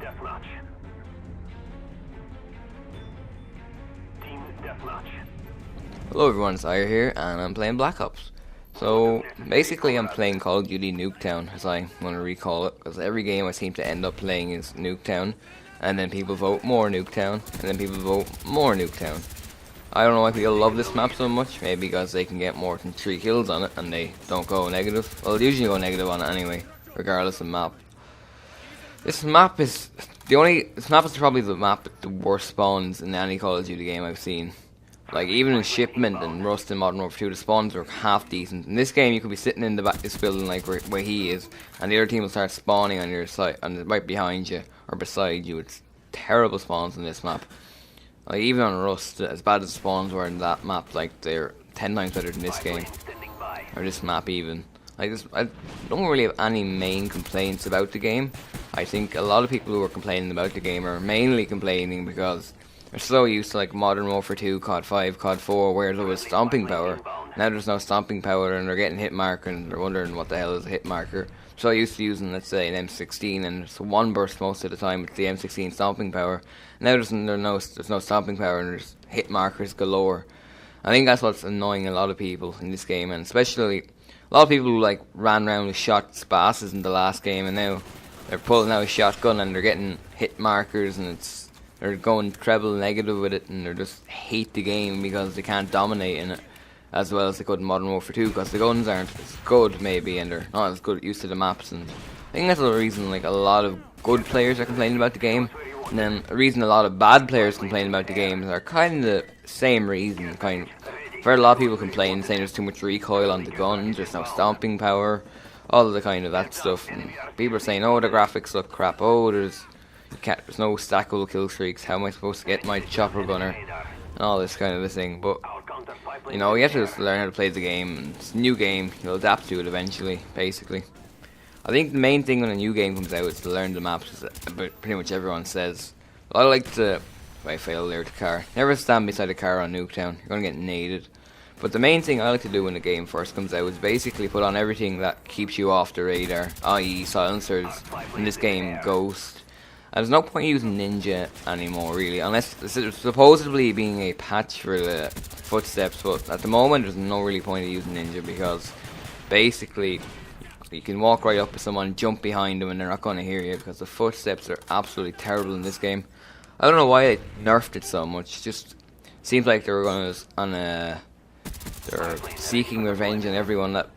deathmatch. Team deathmatch. Hello everyone, it's Ire here, and I'm playing Black Ops. So, basically I'm playing Call of Duty Nuketown, as I want to recall it, because every game I seem to end up playing is Nuketown, and then people vote more Nuketown, and then people vote more Nuketown. I don't know why people love this map so much, maybe because they can get more than 3 kills on it, and they don't go negative. Well, they usually go negative on it anyway, regardless of map. This map is probably the map with the worst spawns in any Call of Duty game I've seen. Like, even in Shipment and Rust and Modern Warfare 2, the spawns are half decent. In this game, you could be sitting in the back of this building, like where he is, and the other team will start spawning on your side, and right behind you, or beside you. It's terrible spawns in this map. Like, even on Rust, as bad as the spawns were in that map, like, they're 10 times better than this game. Or this map, even. Like, I don't really have any main complaints about the game. I think a lot of people who are complaining about the game are mainly complaining because they're so used to like Modern Warfare 2, COD 5, COD 4, where there was stomping power. Now there's no stomping power and they're getting hit marker and they're wondering what the hell is a hit marker. So used to using, let's say, an M16 and it's one burst most of the time with the M16 stomping power. Now there's no stomping power and there's hit markers galore. I think that's what's annoying a lot of people in this game, and especially a lot of people who like ran around with shot spasses in the last game, and now they're pulling out a shotgun and they're getting hit markers and they're going treble negative with it, and they just hate the game because they can't dominate in it as well as they could in Modern Warfare 2 because the guns aren't as good maybe and they're not as good used to the maps. And I think that's the reason like a lot of good players are complaining about the game, and then the reason a lot of bad players complain about the game are kind of the same reason. I've heard a lot of people complain saying there's too much recoil on the guns, there's no stomping power, all of the kind of that stuff, and people are saying, oh, the graphics look crap, oh, there's no stackable kill streaks, how am I supposed to get my chopper gunner, and all this kind of a thing. But you know, you have to just learn how to play the game. It's a new game, you'll adapt to it eventually, basically. I think the main thing when a new game comes out is to learn the maps, as pretty much everyone says. I like to, if I fail there, the car, never stand beside a car on Nuketown, you're going to get naded. But the main thing I like to do when the game first comes out is basically put on everything that keeps you off the radar, i.e. silencers, in this game, Ghost. And there's no point using Ninja anymore, really, unless it's supposedly being a patch for the footsteps, but at the moment there's no really point of using Ninja because basically you can walk right up to someone, jump behind them, and they're not going to hear you because the footsteps are absolutely terrible in this game. I don't know why they nerfed it so much. It just seems like they were going to they're seeking revenge on everyone that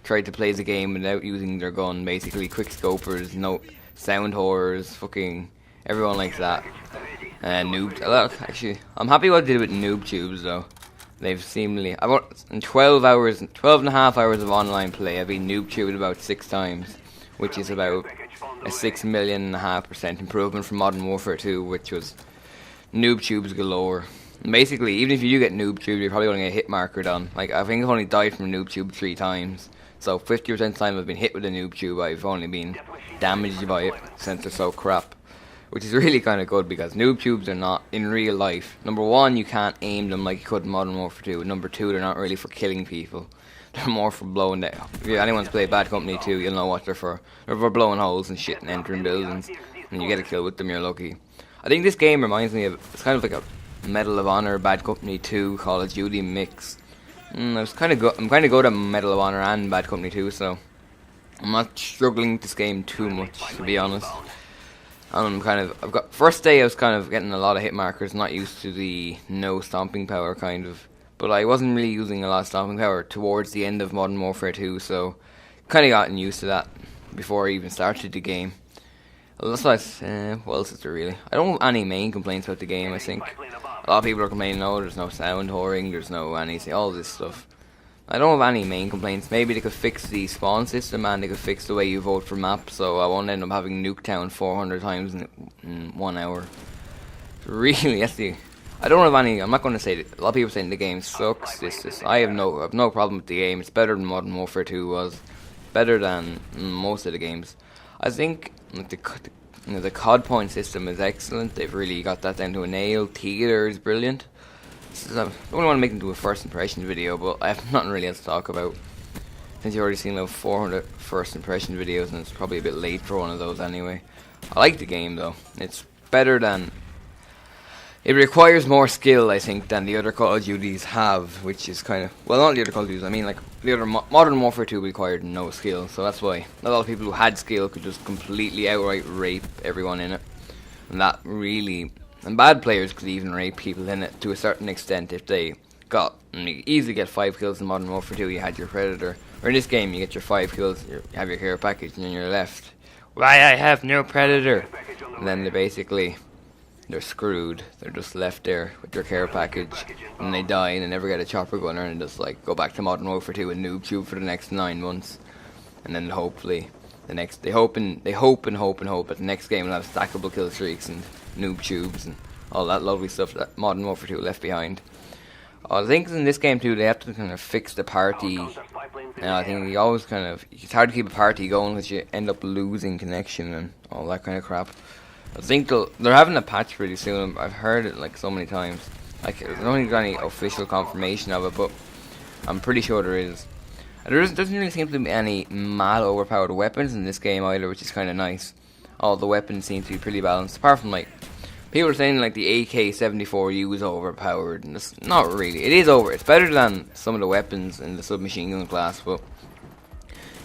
tried to play the game without using their gun. Basically, quick scopers, no sound horrors, fucking everyone like that. And noob. Look, actually, I'm happy what they did with noob tubes though. They've seemingly, in 12 and a half hours of online play, I've been noob tubed about 6 times, which is about a 6.5% improvement from Modern Warfare 2, which was noob tubes galore. And basically, even if you do get noob tube, you're probably going to get hit markered on. Like, I think I've only died from a noob tube 3 times. So 50% of the time I've been hit with a noob tube, I've only been damaged by it since they're so crap. Which is really kind of good because noob tubes are not in real life. Number 1, you can't aim them like you could in Modern Warfare 2. And number 2, they're not really for killing people. They're more for blowing down. If anyone's played Bad Company 2, you'll know what they're for. They're for blowing holes and shit and entering buildings. And you get a kill with them, you're lucky. I think this game reminds me of, it's kind of like a Medal of Honor, Bad Company 2, Call of Duty mix. I'm kind of good at Medal of Honor and Bad Company 2, so I'm not struggling with this game too much, to be honest. First day I was kind of getting a lot of hit markers, not used to the no stomping power kind of, but I wasn't really using a lot of stomping power towards the end of Modern Warfare 2, so kind of gotten used to that before I even started the game. Well, that's what else is there really? I don't have any main complaints about the game. I think a lot of people are complaining, oh, there's no sound whoring, there's no anything, all this stuff. I don't have any main complaints. Maybe they could fix the spawn system and they could fix the way you vote for maps, so I won't end up having Nuketown 400 times in 1 hour. Really, I don't have any. I'm not going to say that. A lot of people saying the game sucks. I have no problem with the game. It's better than Modern Warfare 2 was. Better than most of the games. I think the COD point system is excellent. They've really got that down to a nail. Theater is brilliant. I don't really want to make it into a first impression video, but I have nothing really else to talk about. Since you've already seen about 400 first impression videos, and it's probably a bit late for one of those anyway. I like the game though. It's better than. It requires more skill, I think, than the other Call of Duties have, which is kind of, well, not the other Call of Duties. I mean, like the other Modern Warfare 2 required no skill, so that's why a lot of people who had skill could just completely outright rape everyone in it, and that really, and bad players could even rape people in it to a certain extent if they got, and you easily get 5 kills in Modern Warfare 2. You had your Predator, or in this game, you get your 5 kills, you have your care package, and then you're left. Why I have no Predator, and then they're screwed. They're just left there with their care package, and they die, and they never get a chopper gunner, and just like go back to Modern Warfare 2 and noob tube for the next 9 months, and then hopefully they hope and hope that the next game will have stackable kill streaks and noob tubes and all that lovely stuff that Modern Warfare 2 left behind. I think in this game too, they have to kind of fix the party. I think it's hard to keep a party going because you end up losing connection and all that kind of crap. I think they're having a patch pretty soon. I've heard it like so many times. Like, there's only got any official confirmation of it, but I'm pretty sure there is. And doesn't really seem to be any mad overpowered weapons in this game either, which is kind of nice. All the weapons seem to be pretty balanced, apart from like people are saying like the AK-74U is overpowered, and it's not really. It is It's better than some of the weapons in the submachine gun class, but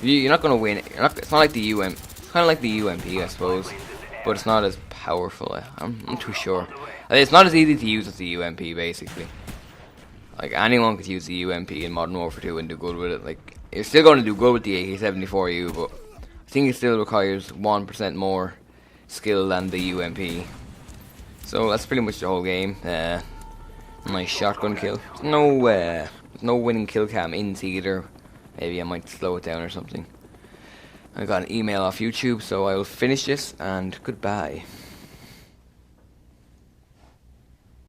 you're not gonna win. It's not like the UM. It's kind of like the UMP, I suppose. But it's not as powerful. I'm too sure. It's not as easy to use as the UMP, basically. Like, anyone could use the UMP in Modern Warfare 2 and do good with it. Like, you're still going to do good with the AK-74U, but I think it still requires 1% more skill than the UMP. So that's pretty much the whole game. Nice shotgun kill. There's no winning kill cam in theater. Maybe I might slow it down or something. I got an email off YouTube, so I will finish this, and goodbye.